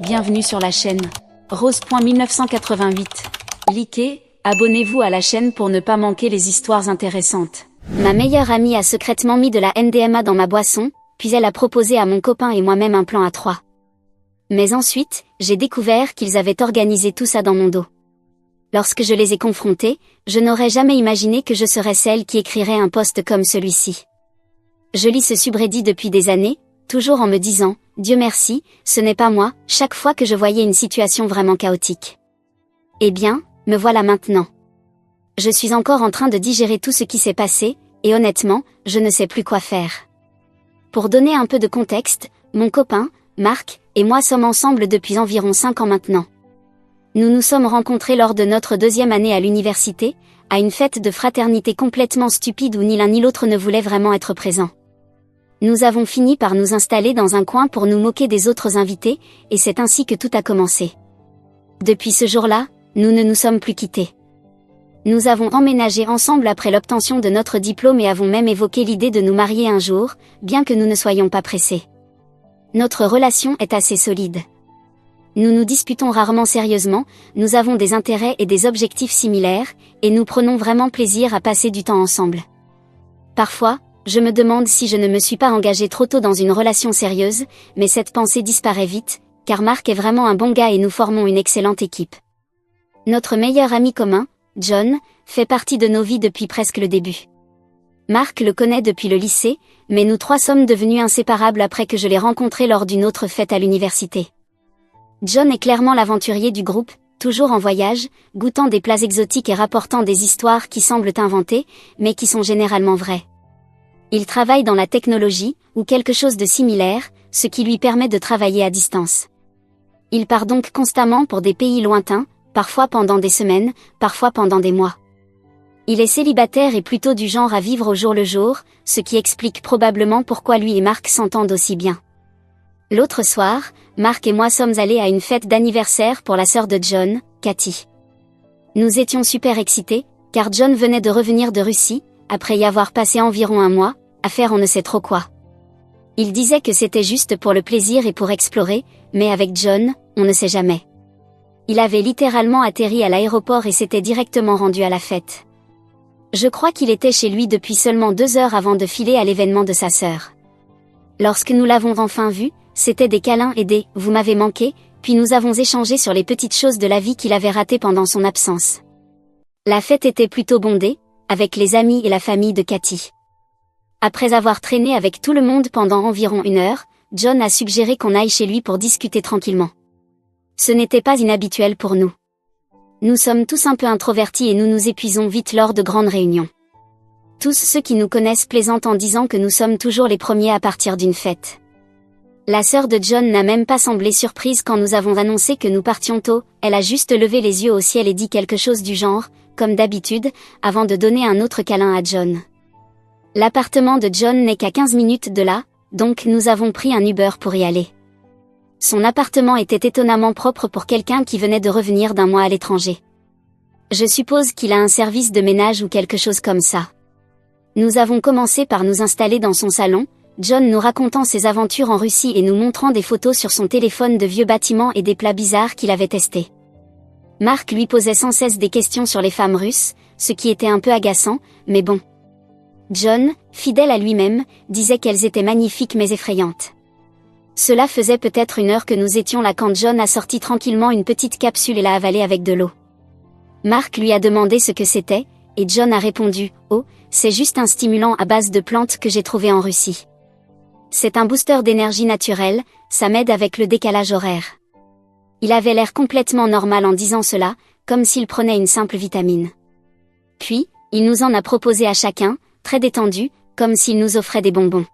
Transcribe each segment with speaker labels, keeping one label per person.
Speaker 1: bienvenue sur la chaîne. Rose.1988. Likez, abonnez-vous à la chaîne pour ne pas manquer les histoires intéressantes.
Speaker 2: Ma meilleure amie a secrètement mis de la MDMA dans ma boisson, puis elle a proposé à mon copain et moi-même un plan à 3. Mais ensuite, j'ai découvert qu'ils avaient organisé tout ça dans mon dos. Lorsque je les ai confrontés, je n'aurais jamais imaginé que je serais celle qui écrirait un post comme celui-ci. Je lis ce subreddit depuis des années, toujours en me disant, Dieu merci, ce n'est pas moi, chaque fois que je voyais une situation vraiment chaotique. Eh bien, me voilà maintenant. Je suis encore en train de digérer tout ce qui s'est passé, et honnêtement, je ne sais plus quoi faire. Pour donner un peu de contexte, mon copain, Marc, et moi sommes ensemble depuis environ 5 ans maintenant. Nous nous sommes rencontrés lors de notre 2e année à l'université, à une fête de fraternité complètement stupide où ni l'un ni l'autre ne voulait vraiment être présent. Nous avons fini par nous installer dans un coin pour nous moquer des autres invités, et c'est ainsi que tout a commencé. Depuis ce jour-là, nous ne nous sommes plus quittés. Nous avons emménagé ensemble après l'obtention de notre diplôme et avons même évoqué l'idée de nous marier un jour, bien que nous ne soyons pas pressés. Notre relation est assez solide. Nous nous disputons rarement sérieusement, nous avons des intérêts et des objectifs similaires, et nous prenons vraiment plaisir à passer du temps ensemble. Parfois, je me demande si je ne me suis pas engagée trop tôt dans une relation sérieuse, mais cette pensée disparaît vite, car Marc est vraiment un bon gars et nous formons une excellente équipe. Notre meilleur ami commun, John, fait partie de nos vies depuis presque le début. Marc le connaît depuis le lycée, mais nous 3 sommes devenus inséparables après que je l'ai rencontré lors d'une autre fête à l'université. John est clairement l'aventurier du groupe, toujours en voyage, goûtant des plats exotiques et rapportant des histoires qui semblent inventées, mais qui sont généralement vraies. Il travaille dans la technologie, ou quelque chose de similaire, ce qui lui permet de travailler à distance. Il part donc constamment pour des pays lointains, parfois pendant des semaines, parfois pendant des mois. Il est célibataire et plutôt du genre à vivre au jour le jour, ce qui explique probablement pourquoi lui et Marc s'entendent aussi bien. L'autre soir, Marc et moi sommes allés à une fête d'anniversaire pour la sœur de John, Cathy. Nous étions super excités, car John venait de revenir de Russie, après y avoir passé environ 1 mois, à faire on ne sait trop quoi. Il disait que c'était juste pour le plaisir et pour explorer, mais avec John, on ne sait jamais. Il avait littéralement atterri à l'aéroport et s'était directement rendu à la fête. Je crois qu'il était chez lui depuis seulement 2 heures avant de filer à l'événement de sa sœur. Lorsque nous l'avons enfin vu, c'était des câlins et des « vous m'avez manqué », puis nous avons échangé sur les petites choses de la vie qu'il avait ratées pendant son absence. La fête était plutôt bondée, avec les amis et la famille de Cathy. Après avoir traîné avec tout le monde pendant environ 1 heure, John a suggéré qu'on aille chez lui pour discuter tranquillement. Ce n'était pas inhabituel pour nous. Nous sommes tous un peu introvertis et nous nous épuisons vite lors de grandes réunions. Tous ceux qui nous connaissent plaisantent en disant que nous sommes toujours les premiers à partir d'une fête. La sœur de John n'a même pas semblé surprise quand nous avons annoncé que nous partions tôt, elle a juste levé les yeux au ciel et dit quelque chose du genre, comme d'habitude, avant de donner un autre câlin à John. L'appartement de John n'est qu'à 15 minutes de là, donc nous avons pris un Uber pour y aller. Son appartement était étonnamment propre pour quelqu'un qui venait de revenir d'1 mois à l'étranger. Je suppose qu'il a un service de ménage ou quelque chose comme ça. Nous avons commencé par nous installer dans son salon, John nous racontant ses aventures en Russie et nous montrant des photos sur son téléphone de vieux bâtiments et des plats bizarres qu'il avait testés. Marc lui posait sans cesse des questions sur les femmes russes, ce qui était un peu agaçant, mais bon. John, fidèle à lui-même, disait qu'elles étaient magnifiques mais effrayantes. Cela faisait peut-être 1 heure que nous étions là quand John a sorti tranquillement une petite capsule et l'a avalée avec de l'eau. Marc lui a demandé ce que c'était, et John a répondu « Oh, c'est juste un stimulant à base de plantes que j'ai trouvé en Russie. C'est un booster d'énergie naturelle, ça m'aide avec le décalage horaire. » Il avait l'air complètement normal en disant cela, comme s'il prenait une simple vitamine. Puis, il nous en a proposé à chacun, très détendu, comme s'il nous offrait des bonbons.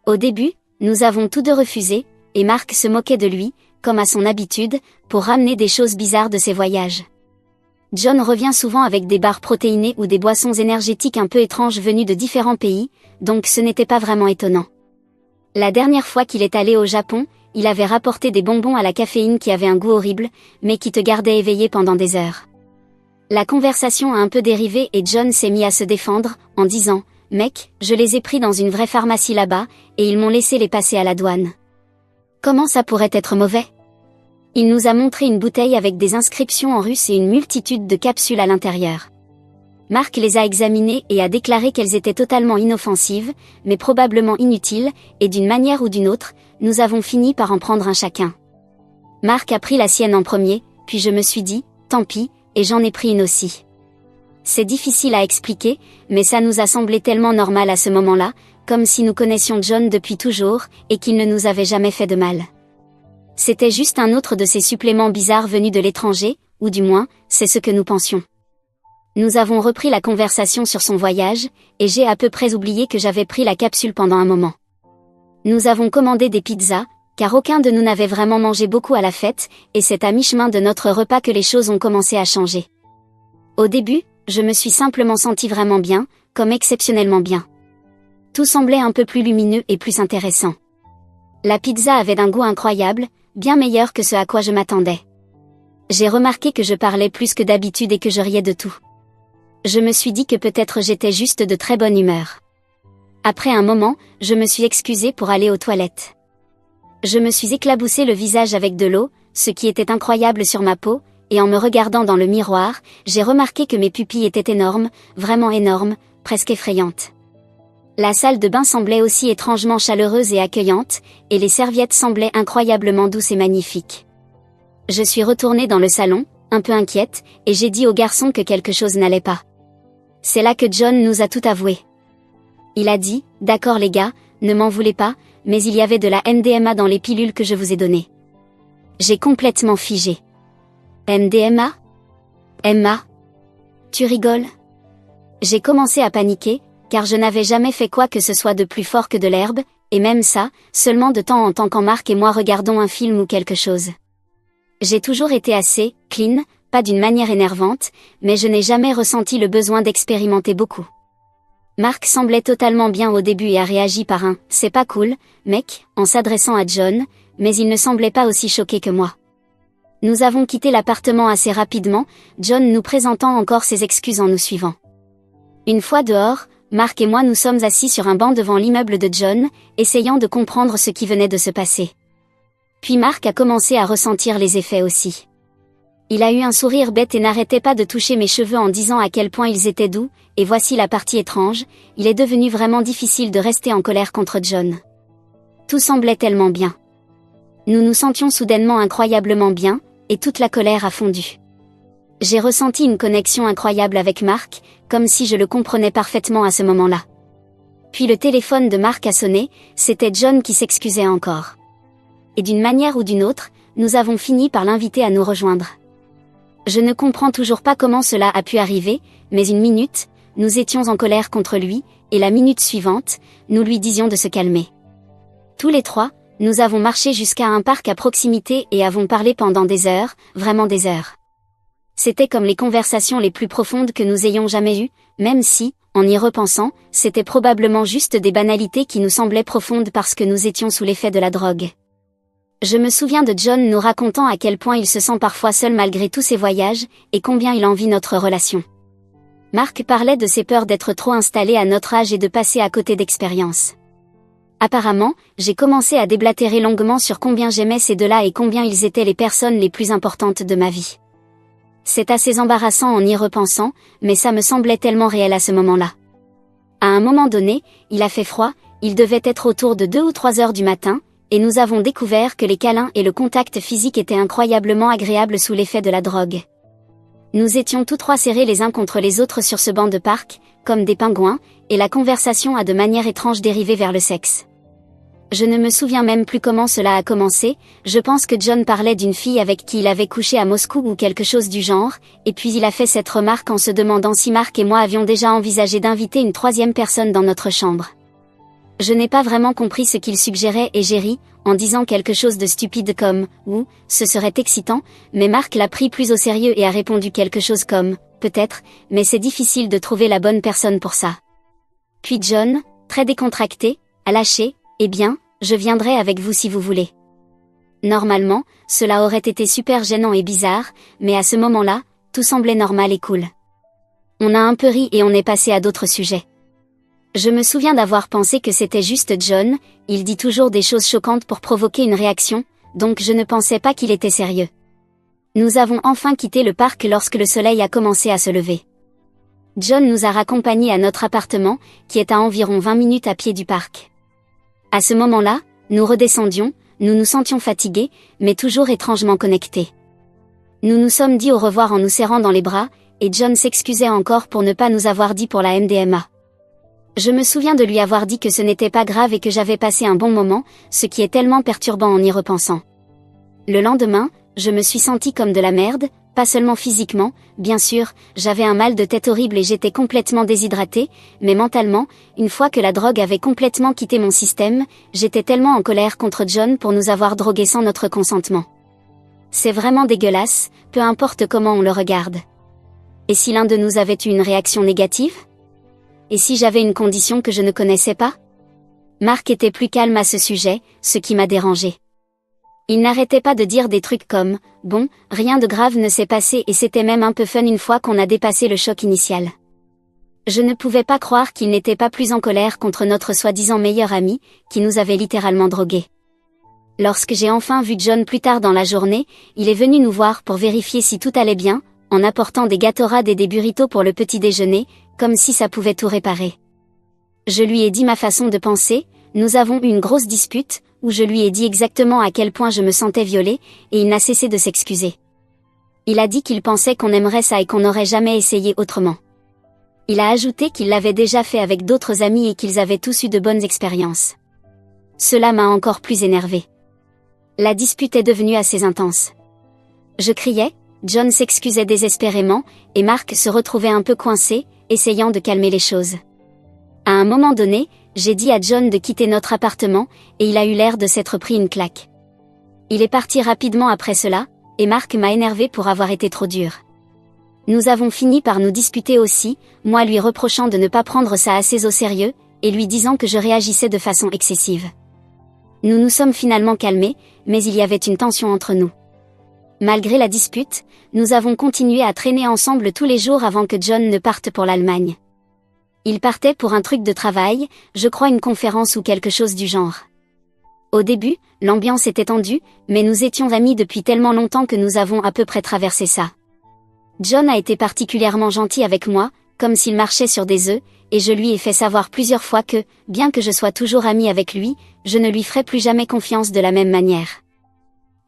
Speaker 2: Au début, nous avons tous 2 refusé, et Marc se moquait de lui, comme à son habitude, pour ramener des choses bizarres de ses voyages. John revient souvent avec des barres protéinées ou des boissons énergétiques un peu étranges venues de différents pays, donc ce n'était pas vraiment étonnant. La dernière fois qu'il est allé au Japon, il avait rapporté des bonbons à la caféine qui avaient un goût horrible, mais qui te gardaient éveillé pendant des heures. La conversation a un peu dérivé et John s'est mis à se défendre, en disant « Mec, je les ai pris dans une vraie pharmacie là-bas, et ils m'ont laissé les passer à la douane. Comment ça pourrait être mauvais ? Il nous a montré une bouteille avec des inscriptions en russe et une multitude de capsules à l'intérieur. Marc les a examinées et a déclaré qu'elles étaient totalement inoffensives, mais probablement inutiles, et d'une manière ou d'une autre, nous avons fini par en prendre un chacun. Marc a pris la sienne en premier, puis je me suis dit, tant pis, et j'en ai pris une aussi. C'est difficile à expliquer, mais ça nous a semblé tellement normal à ce moment-là, comme si nous connaissions John depuis toujours, et qu'il ne nous avait jamais fait de mal. C'était juste un autre de ces suppléments bizarres venus de l'étranger, ou du moins, c'est ce que nous pensions. Nous avons repris la conversation sur son voyage, et j'ai à peu près oublié que j'avais pris la capsule pendant un moment. Nous avons commandé des pizzas, car aucun de nous n'avait vraiment mangé beaucoup à la fête, et c'est à mi-chemin de notre repas que les choses ont commencé à changer. Au début, je me suis simplement sentie vraiment bien, comme exceptionnellement bien. Tout semblait un peu plus lumineux et plus intéressant. La pizza avait d'un goût incroyable, bien meilleur que ce à quoi je m'attendais. J'ai remarqué que je parlais plus que d'habitude et que je riais de tout. Je me suis dit que peut-être j'étais juste de très bonne humeur. Après un moment, je me suis excusée pour aller aux toilettes. Je me suis éclaboussé le visage avec de l'eau, ce qui était incroyable sur ma peau, et en me regardant dans le miroir, j'ai remarqué que mes pupilles étaient énormes, vraiment énormes, presque effrayantes. La salle de bain semblait aussi étrangement chaleureuse et accueillante, et les serviettes semblaient incroyablement douces et magnifiques. Je suis retournée dans le salon, un peu inquiète, et j'ai dit au garçon que quelque chose n'allait pas. C'est là que John nous a tout avoué. Il a dit, « D'accord les gars, ne m'en voulez pas, mais il y avait de la MDMA dans les pilules que je vous ai données. » J'ai complètement figé. MDMA? Emma? Tu rigoles? J'ai commencé à paniquer, car je n'avais jamais fait quoi que ce soit de plus fort que de l'herbe, et même ça, seulement de temps en temps quand Marc et moi regardons un film ou quelque chose. J'ai toujours été assez clean, pas d'une manière énervante, mais je n'ai jamais ressenti le besoin d'expérimenter beaucoup. Marc semblait totalement bien au début et a réagi par un « c'est pas cool, mec » en s'adressant à John, mais il ne semblait pas aussi choqué que moi. Nous avons quitté l'appartement assez rapidement, John nous présentant encore ses excuses en nous suivant. Une fois dehors, Marc et moi nous sommes assis sur un banc devant l'immeuble de John, essayant de comprendre ce qui venait de se passer. Puis Marc a commencé à ressentir les effets aussi. Il a eu un sourire bête et n'arrêtait pas de toucher mes cheveux en disant à quel point ils étaient doux, et voici la partie étrange, il est devenu vraiment difficile de rester en colère contre John. Tout semblait tellement bien. Nous nous sentions soudainement incroyablement bien, et toute la colère a fondu. J'ai ressenti une connexion incroyable avec Marc, comme si je le comprenais parfaitement à ce moment-là. Puis le téléphone de Marc a sonné, c'était John qui s'excusait encore. Et d'une manière ou d'une autre, nous avons fini par l'inviter à nous rejoindre. Je ne comprends toujours pas comment cela a pu arriver, mais une minute, nous étions en colère contre lui, et la minute suivante, nous lui disions de se calmer. Tous les trois, nous avons marché jusqu'à un parc à proximité et avons parlé pendant des heures, vraiment des heures. C'était comme les conversations les plus profondes que nous ayons jamais eues, même si, en y repensant, c'était probablement juste des banalités qui nous semblaient profondes parce que nous étions sous l'effet de la drogue. Je me souviens de John nous racontant à quel point il se sent parfois seul malgré tous ses voyages, et combien il envie notre relation. Marc parlait de ses peurs d'être trop installé à notre âge et de passer à côté d'expériences. Apparemment, j'ai commencé à déblatérer longuement sur combien j'aimais ces deux-là et combien ils étaient les personnes les plus importantes de ma vie. C'est assez embarrassant en y repensant, mais ça me semblait tellement réel à ce moment-là. À un moment donné, il a fait froid, il devait être autour de 2 ou 3 heures du matin, et nous avons découvert que les câlins et le contact physique étaient incroyablement agréables sous l'effet de la drogue. Nous étions tous trois serrés les uns contre les autres sur ce banc de parc, comme des pingouins, et la conversation a de manière étrange dérivé vers le sexe. Je ne me souviens même plus comment cela a commencé, je pense que John parlait d'une fille avec qui il avait couché à Moscou ou quelque chose du genre, et puis il a fait cette remarque en se demandant si Marc et moi avions déjà envisagé d'inviter une 3e personne dans notre chambre. Je n'ai pas vraiment compris ce qu'il suggérait et j'ai ri, en disant quelque chose de stupide comme « ou, ce serait excitant », mais Marc l'a pris plus au sérieux et a répondu quelque chose comme « peut-être, mais c'est difficile de trouver la bonne personne pour ça ». Puis John, très décontracté, a lâché « eh bien, je viendrai avec vous si vous voulez ». Normalement, cela aurait été super gênant et bizarre, mais à ce moment-là, tout semblait normal et cool. On a un peu ri et on est passé à d'autres sujets. Je me souviens d'avoir pensé que c'était juste John, il dit toujours des choses choquantes pour provoquer une réaction, donc je ne pensais pas qu'il était sérieux. Nous avons enfin quitté le parc lorsque le soleil a commencé à se lever. John nous a raccompagnés à notre appartement, qui est à environ 20 minutes à pied du parc. À ce moment-là, nous redescendions, nous nous sentions fatigués, mais toujours étrangement connectés. Nous nous sommes dit au revoir en nous serrant dans les bras, et John s'excusait encore pour ne pas nous avoir dit pour la MDMA. Je me souviens de lui avoir dit que ce n'était pas grave et que j'avais passé un bon moment, ce qui est tellement perturbant en y repensant. Le lendemain, je me suis sentie comme de la merde, pas seulement physiquement, bien sûr, j'avais un mal de tête horrible et j'étais complètement déshydratée, mais mentalement, une fois que la drogue avait complètement quitté mon système, j'étais tellement en colère contre John pour nous avoir drogués sans notre consentement. C'est vraiment dégueulasse, peu importe comment on le regarde. Et si l'un de nous avait eu une réaction négative ? Et si j'avais une condition que je ne connaissais pas ? Marc était plus calme à ce sujet, ce qui m'a dérangé. Il n'arrêtait pas de dire des trucs comme « Bon, rien de grave ne s'est passé et c'était même un peu fun une fois qu'on a dépassé le choc initial. » Je ne pouvais pas croire qu'il n'était pas plus en colère contre notre soi-disant meilleur ami, qui nous avait littéralement drogués. Lorsque j'ai enfin vu John plus tard dans la journée, il est venu nous voir pour vérifier si tout allait bien, en apportant des Gatorade et des burritos pour le petit déjeuner, comme si ça pouvait tout réparer. Je lui ai dit ma façon de penser, nous avons eu une grosse dispute, où je lui ai dit exactement à quel point je me sentais violée, et il n'a cessé de s'excuser. Il a dit qu'il pensait qu'on aimerait ça et qu'on n'aurait jamais essayé autrement. Il a ajouté qu'il l'avait déjà fait avec d'autres amis et qu'ils avaient tous eu de bonnes expériences. Cela m'a encore plus énervée. La dispute est devenue assez intense. Je criais, John s'excusait désespérément, et Marc se retrouvait un peu coincé, essayant de calmer les choses. À un moment donné, j'ai dit à John de quitter notre appartement, et il a eu l'air de s'être pris une claque. Il est parti rapidement après cela, et Marc m'a énervé pour avoir été trop dur. Nous avons fini par nous disputer aussi, moi lui reprochant de ne pas prendre ça assez au sérieux, et lui disant que je réagissais de façon excessive. Nous nous sommes finalement calmés, mais il y avait une tension entre nous. Malgré la dispute, nous avons continué à traîner ensemble tous les jours avant que John ne parte pour l'Allemagne. Il partait pour un truc de travail, je crois une conférence ou quelque chose du genre. Au début, l'ambiance était tendue, mais nous étions amis depuis tellement longtemps que nous avons à peu près traversé ça. John a été particulièrement gentil avec moi, comme s'il marchait sur des œufs, et je lui ai fait savoir plusieurs fois que, bien que je sois toujours amie avec lui, je ne lui ferai plus jamais confiance de la même manière.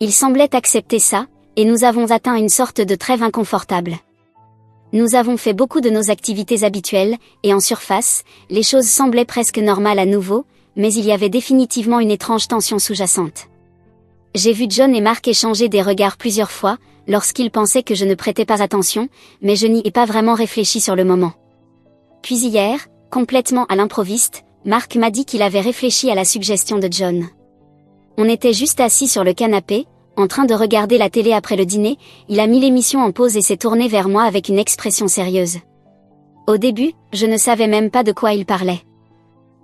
Speaker 2: Il semblait accepter ça, et nous avons atteint une sorte de trêve inconfortable. Nous avons fait beaucoup de nos activités habituelles, et en surface, les choses semblaient presque normales à nouveau, mais il y avait définitivement une étrange tension sous-jacente. J'ai vu John et Marc échanger des regards plusieurs fois, lorsqu'ils pensaient que je ne prêtais pas attention, mais je n'y ai pas vraiment réfléchi sur le moment. Puis hier, complètement à l'improviste, Marc m'a dit qu'il avait réfléchi à la suggestion de John. On était juste assis sur le canapé, en train de regarder la télé après le dîner, il a mis l'émission en pause et s'est tourné vers moi avec une expression sérieuse. Au début, je ne savais même pas de quoi il parlait.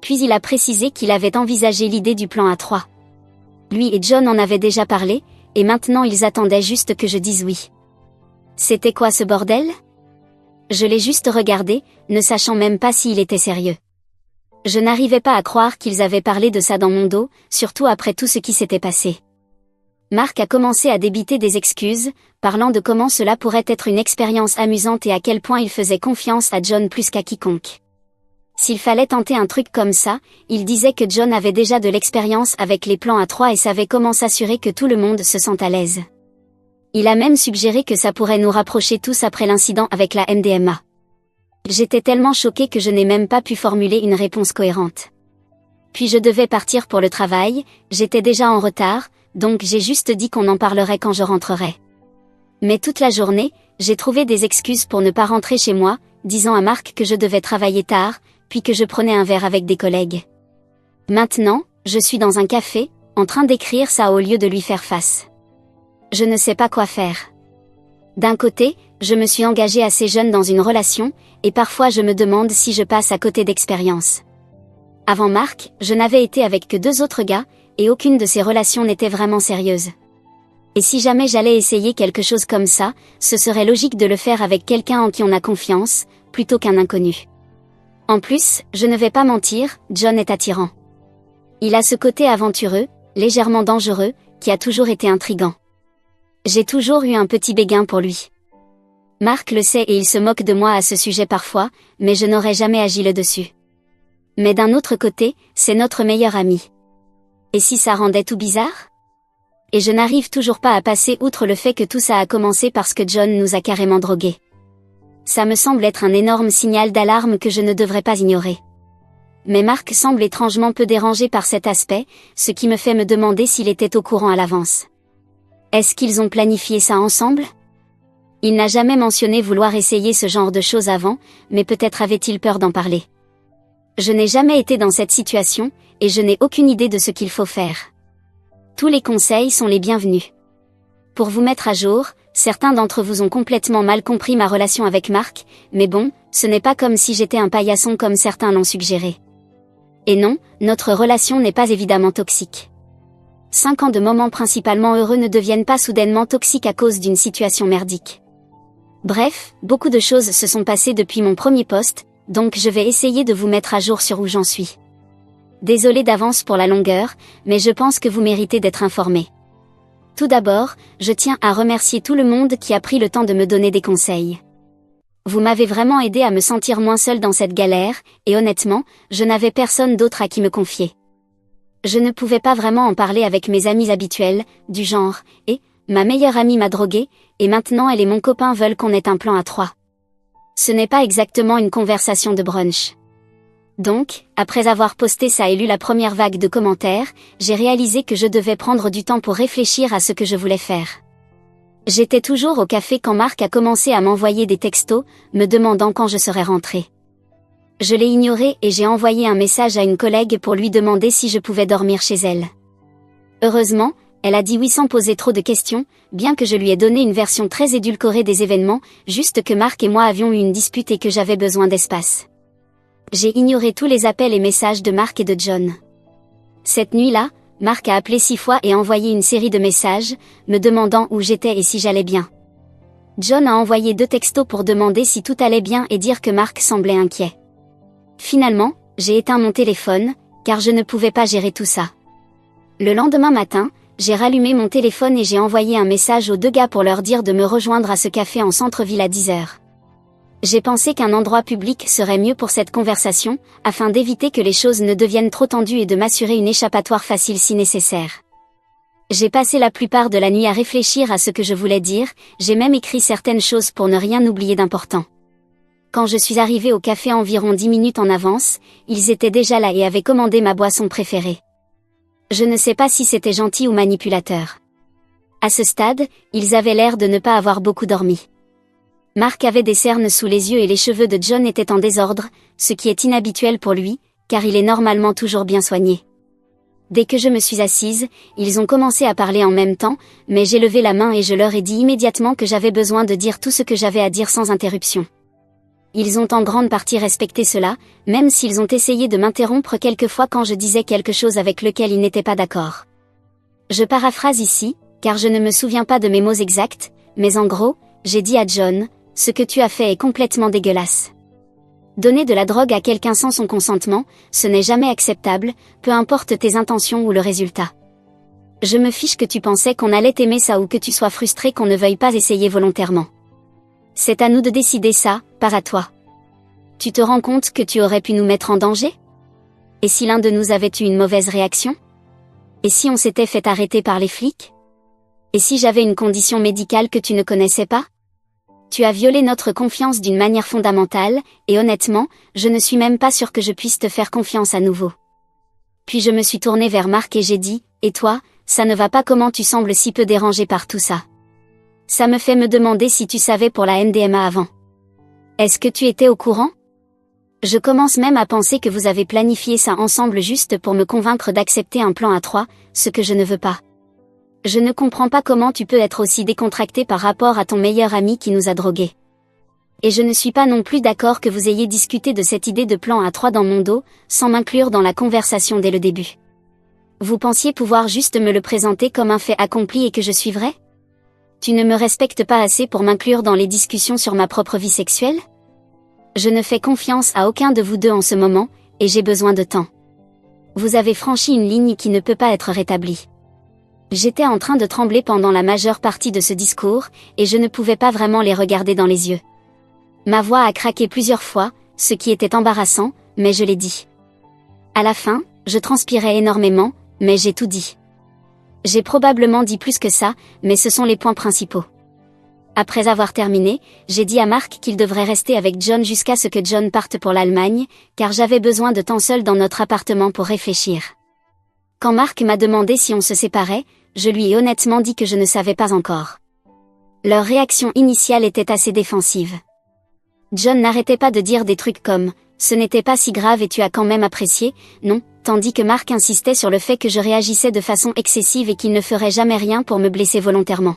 Speaker 2: Puis il a précisé qu'il avait envisagé l'idée du plan A3. Lui et John en avaient déjà parlé, et maintenant ils attendaient juste que je dise oui. C'était quoi ce bordel ? Je l'ai juste regardé, ne sachant même pas s'il était sérieux. Je n'arrivais pas à croire qu'ils avaient parlé de ça dans mon dos, surtout après tout ce qui s'était passé. Marc a commencé à débiter des excuses, parlant de comment cela pourrait être une expérience amusante et à quel point il faisait confiance à John plus qu'à quiconque. S'il fallait tenter un truc comme ça, il disait que John avait déjà de l'expérience avec les plans A3 et savait comment s'assurer que tout le monde se sente à l'aise. Il a même suggéré que ça pourrait nous rapprocher tous après l'incident avec la MDMA. J'étais tellement choquée que je n'ai même pas pu formuler une réponse cohérente. Puis je devais partir pour le travail, j'étais déjà en retard, donc j'ai juste dit qu'on en parlerait quand je rentrerais. Mais toute la journée, j'ai trouvé des excuses pour ne pas rentrer chez moi, disant à Marc que je devais travailler tard, puis que je prenais un verre avec des collègues. Maintenant, je suis dans un café, en train d'écrire ça au lieu de lui faire face. Je ne sais pas quoi faire. D'un côté, je me suis engagée assez jeune dans une relation, et parfois je me demande si je passe à côté d'expérience. Avant Marc, je n'avais été avec que 2 autres gars, et aucune de ces relations n'était vraiment sérieuse. Et si jamais j'allais essayer quelque chose comme ça, ce serait logique de le faire avec quelqu'un en qui on a confiance, plutôt qu'un inconnu. En plus, je ne vais pas mentir, John est attirant. Il a ce côté aventureux, légèrement dangereux, qui a toujours été intrigant. J'ai toujours eu un petit béguin pour lui. Marc le sait et il se moque de moi à ce sujet parfois, mais je n'aurais jamais agi le dessus. Mais d'un autre côté, c'est notre meilleur ami. Et si ça rendait tout bizarre? Et je n'arrive toujours pas à passer outre le fait que tout ça a commencé parce que John nous a carrément drogués. Ça me semble être un énorme signal d'alarme que je ne devrais pas ignorer. Mais Marc semble étrangement peu dérangé par cet aspect, ce qui me fait me demander s'il était au courant à l'avance. Est-ce qu'ils ont planifié ça ensemble? Il n'a jamais mentionné vouloir essayer ce genre de choses avant, mais peut-être avait-il peur d'en parler. Je n'ai jamais été dans cette situation, et je n'ai aucune idée de ce qu'il faut faire. Tous les conseils sont les bienvenus. Pour vous mettre à jour, certains d'entre vous ont complètement mal compris ma relation avec Marc, mais bon, ce n'est pas comme si j'étais un paillasson comme certains l'ont suggéré. Et non, notre relation n'est pas évidemment toxique. 5 ans de moments principalement heureux ne deviennent pas soudainement toxiques à cause d'une situation merdique. Bref, beaucoup de choses se sont passées depuis mon premier post, donc je vais essayer de vous mettre à jour sur où j'en suis. Désolé d'avance pour la longueur, mais je pense que vous méritez d'être informés. Tout d'abord, je tiens à remercier tout le monde qui a pris le temps de me donner des conseils. Vous m'avez vraiment aidé à me sentir moins seule dans cette galère, et honnêtement, je n'avais personne d'autre à qui me confier. Je ne pouvais pas vraiment en parler avec mes amis habituels, du genre, ma meilleure amie m'a droguée, et maintenant elle et mon copain veulent qu'on ait un plan à 3. Ce n'est pas exactement une conversation de brunch. Donc, après avoir posté ça et lu la première vague de commentaires, j'ai réalisé que je devais prendre du temps pour réfléchir à ce que je voulais faire. J'étais toujours au café quand Marc a commencé à m'envoyer des textos, me demandant quand je serais rentrée. Je l'ai ignoré et j'ai envoyé un message à une collègue pour lui demander si je pouvais dormir chez elle. Heureusement, elle a dit oui sans poser trop de questions, bien que je lui ai donné une version très édulcorée des événements, juste que Marc et moi avions eu une dispute et que j'avais besoin d'espace. J'ai ignoré tous les appels et messages de Marc et de John. Cette nuit-là, Marc a appelé 6 fois et envoyé une série de messages, me demandant où j'étais et si j'allais bien. John a envoyé 2 textos pour demander si tout allait bien et dire que Marc semblait inquiet. Finalement, j'ai éteint mon téléphone, car je ne pouvais pas gérer tout ça. Le lendemain matin, j'ai rallumé mon téléphone et j'ai envoyé un message aux 2 gars pour leur dire de me rejoindre à ce café en centre-ville à 10 heures. J'ai pensé qu'un endroit public serait mieux pour cette conversation, afin d'éviter que les choses ne deviennent trop tendues et de m'assurer une échappatoire facile si nécessaire. J'ai passé la plupart de la nuit à réfléchir à ce que je voulais dire, j'ai même écrit certaines choses pour ne rien oublier d'important. Quand je suis arrivée au café environ 10 minutes en avance, ils étaient déjà là et avaient commandé ma boisson préférée. Je ne sais pas si c'était gentil ou manipulateur. À ce stade, ils avaient l'air de ne pas avoir beaucoup dormi. Marc avait des cernes sous les yeux et les cheveux de John étaient en désordre, ce qui est inhabituel pour lui, car il est normalement toujours bien soigné. Dès que je me suis assise, ils ont commencé à parler en même temps, mais j'ai levé la main et je leur ai dit immédiatement que j'avais besoin de dire tout ce que j'avais à dire sans interruption. Ils ont en grande partie respecté cela, même s'ils ont essayé de m'interrompre quelquefois quand je disais quelque chose avec lequel ils n'étaient pas d'accord. Je paraphrase ici, car je ne me souviens pas de mes mots exacts, mais en gros, j'ai dit à John, ce que tu as fait est complètement dégueulasse. Donner de la drogue à quelqu'un sans son consentement, ce n'est jamais acceptable, peu importe tes intentions ou le résultat. Je me fiche que tu pensais qu'on allait t'aimer ça ou que tu sois frustré qu'on ne veuille pas essayer volontairement. C'est à nous de décider ça, pas à toi. Tu te rends compte que tu aurais pu nous mettre en danger? Et si l'un de nous avait eu une mauvaise réaction? Et si on s'était fait arrêter par les flics? Et si j'avais une condition médicale que tu ne connaissais pas? Tu as violé notre confiance d'une manière fondamentale, et honnêtement, je ne suis même pas sûre que je puisse te faire confiance à nouveau. Puis je me suis tournée vers Marc et j'ai dit, et toi, ça ne va pas comment tu sembles si peu dérangé par tout ça. Ça me fait me demander si tu savais pour la NDMA avant. Est-ce que tu étais au courant? Je commence même à penser que vous avez planifié ça ensemble juste pour me convaincre d'accepter un plan à 3, ce que je ne veux pas. Je ne comprends pas comment tu peux être aussi décontracté par rapport à ton meilleur ami qui nous a drogués. Et je ne suis pas non plus d'accord que vous ayez discuté de cette idée de plan à 3 dans mon dos, sans m'inclure dans la conversation dès le début. Vous pensiez pouvoir juste me le présenter comme un fait accompli et que je suivrais? Tu ne me respectes pas assez pour m'inclure dans les discussions sur ma propre vie sexuelle? Je ne fais confiance à aucun de vous deux en ce moment, et j'ai besoin de temps. Vous avez franchi une ligne qui ne peut pas être rétablie. J'étais en train de trembler pendant la majeure partie de ce discours, et je ne pouvais pas vraiment les regarder dans les yeux. Ma voix a craqué plusieurs fois, ce qui était embarrassant, mais je l'ai dit. À la fin, je transpirais énormément, mais j'ai tout dit. J'ai probablement dit plus que ça, mais ce sont les points principaux. Après avoir terminé, j'ai dit à Mark qu'il devrait rester avec John jusqu'à ce que John parte pour l'Allemagne, car j'avais besoin de temps seul dans notre appartement pour réfléchir. Quand Mark m'a demandé si on se séparait, je lui ai honnêtement dit que je ne savais pas encore. Leur réaction initiale était assez défensive. John n'arrêtait pas de dire des trucs comme « ce n'était pas si grave et tu as quand même apprécié », non, tandis que Mark insistait sur le fait que je réagissais de façon excessive et qu'il ne ferait jamais rien pour me blesser volontairement.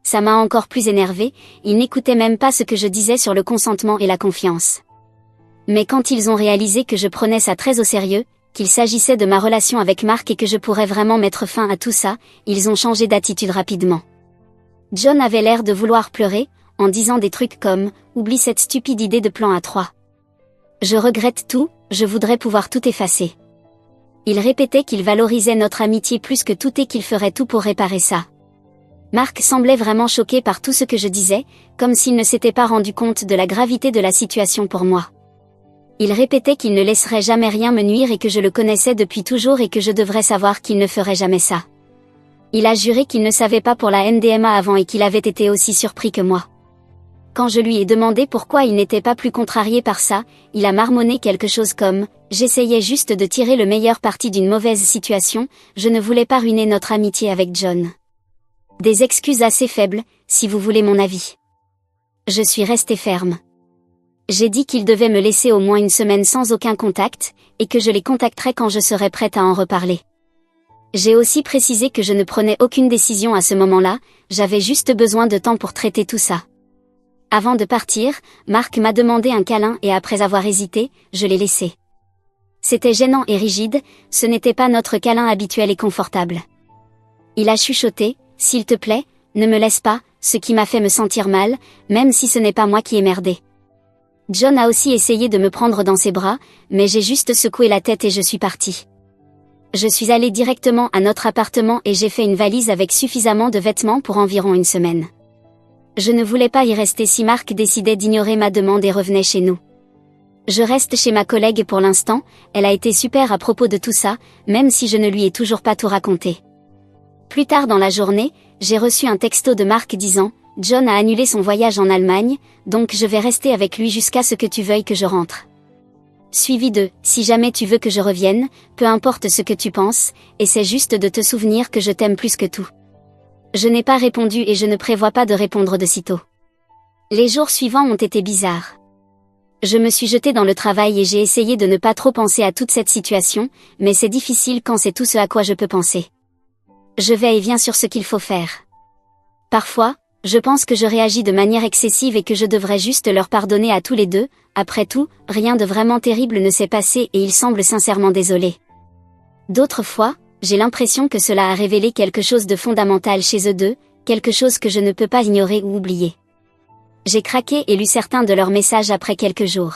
Speaker 2: Ça m'a encore plus énervé, ils n'écoutaient même pas ce que je disais sur le consentement et la confiance. Mais quand ils ont réalisé que je prenais ça très au sérieux, qu'il s'agissait de ma relation avec Mark et que je pourrais vraiment mettre fin à tout ça, ils ont changé d'attitude rapidement. John avait l'air de vouloir pleurer, en disant des trucs comme « oublie cette stupide idée de plan à 3. Je regrette tout, je voudrais pouvoir tout effacer. » Il répétait qu'il valorisait notre amitié plus que tout et qu'il ferait tout pour réparer ça. Mark semblait vraiment choqué par tout ce que je disais, comme s'il ne s'était pas rendu compte de la gravité de la situation pour moi. Il répétait qu'il ne laisserait jamais rien me nuire et que je le connaissais depuis toujours et que je devrais savoir qu'il ne ferait jamais ça. Il a juré qu'il ne savait pas pour la NDMA avant et qu'il avait été aussi surpris que moi. Quand je lui ai demandé pourquoi il n'était pas plus contrarié par ça, il a marmonné quelque chose comme « j'essayais juste de tirer le meilleur parti d'une mauvaise situation, je ne voulais pas ruiner notre amitié avec John. » Des excuses assez faibles, si vous voulez mon avis. Je suis restée ferme. J'ai dit qu'il devait me laisser au moins une semaine sans aucun contact, et que je les contacterais quand je serais prête à en reparler. J'ai aussi précisé que je ne prenais aucune décision à ce moment-là, j'avais juste besoin de temps pour traiter tout ça. Avant de partir, Mark m'a demandé un câlin et après avoir hésité, je l'ai laissé. C'était gênant et rigide, ce n'était pas notre câlin habituel et confortable. Il a chuchoté, « s'il te plaît, ne me laisse pas », ce qui m'a fait me sentir mal, même si ce n'est pas moi qui ai merdé. John a aussi essayé de me prendre dans ses bras, mais j'ai juste secoué la tête et je suis partie. Je suis allée directement à notre appartement et j'ai fait une valise avec suffisamment de vêtements pour environ une semaine. Je ne voulais pas y rester si Mark décidait d'ignorer ma demande et revenait chez nous. Je reste chez ma collègue pour l'instant, elle a été super à propos de tout ça, même si je ne lui ai toujours pas tout raconté. Plus tard dans la journée, j'ai reçu un texto de Mark disant « John a annulé son voyage en Allemagne, donc je vais rester avec lui jusqu'à ce que tu veuilles que je rentre. » Suivi de « Si jamais tu veux que je revienne, peu importe ce que tu penses, essaie juste de te souvenir que je t'aime plus que tout. » Je n'ai pas répondu et je ne prévois pas de répondre de sitôt. Les jours suivants ont été bizarres. Je me suis jetée dans le travail et j'ai essayé de ne pas trop penser à toute cette situation, mais c'est difficile quand c'est tout ce à quoi je peux penser. Je vais et viens sur ce qu'il faut faire. Parfois, je pense que je réagis de manière excessive et que je devrais juste leur pardonner à tous les deux, après tout, rien de vraiment terrible ne s'est passé et ils semblent sincèrement désolés. D'autres fois, j'ai l'impression que cela a révélé quelque chose de fondamental chez eux deux, quelque chose que je ne peux pas ignorer ou oublier. J'ai craqué et lu certains de leurs messages après quelques jours.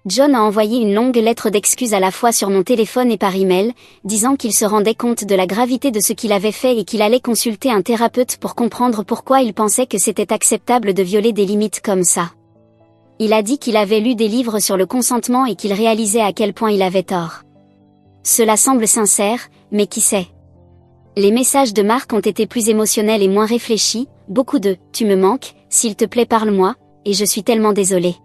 Speaker 2: John a envoyé une longue lettre d'excuses à la fois sur mon téléphone et par email, disant qu'il se rendait compte de la gravité de ce qu'il avait fait et qu'il allait consulter un thérapeute pour comprendre pourquoi il pensait que c'était acceptable de violer des limites comme ça. Il a dit qu'il avait lu des livres sur le consentement et qu'il réalisait à quel point il avait tort. Cela semble sincère, mais qui sait? Les messages de Mark ont été plus émotionnels et moins réfléchis, beaucoup de « tu me manques, s'il te plaît parle-moi, et je suis tellement désolé ».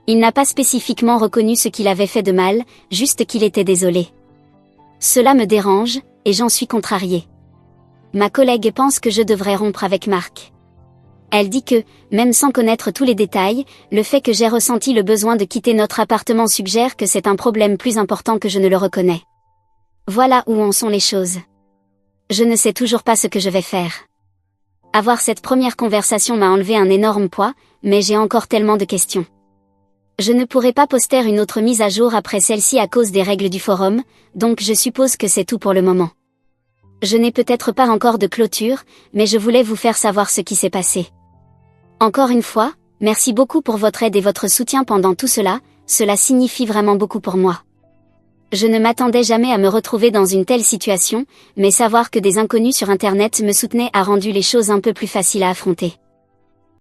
Speaker 2: Il n'a pas spécifiquement reconnu ce qu'il avait fait de mal, juste qu'il était désolé. Cela me dérange, et j'en suis contrariée. Ma collègue pense que je devrais rompre avec Mark. Elle dit que, même sans connaître tous les détails, le fait que j'ai ressenti le besoin de quitter notre appartement suggère que c'est un problème plus important que je ne le reconnais. Voilà où en sont les choses. Je ne sais toujours pas ce que je vais faire. Avoir cette première conversation m'a enlevé un énorme poids, mais j'ai encore tellement de questions. Je ne pourrai pas poster une autre mise à jour après celle-ci à cause des règles du forum, donc je suppose que c'est tout pour le moment. Je n'ai peut-être pas encore de clôture, mais je voulais vous faire savoir ce qui s'est passé. Encore une fois, merci beaucoup pour votre aide et votre soutien pendant tout cela, cela signifie vraiment beaucoup pour moi. Je ne m'attendais jamais à me retrouver dans une telle situation, mais savoir que des inconnus sur Internet me soutenaient a rendu les choses un peu plus faciles à affronter.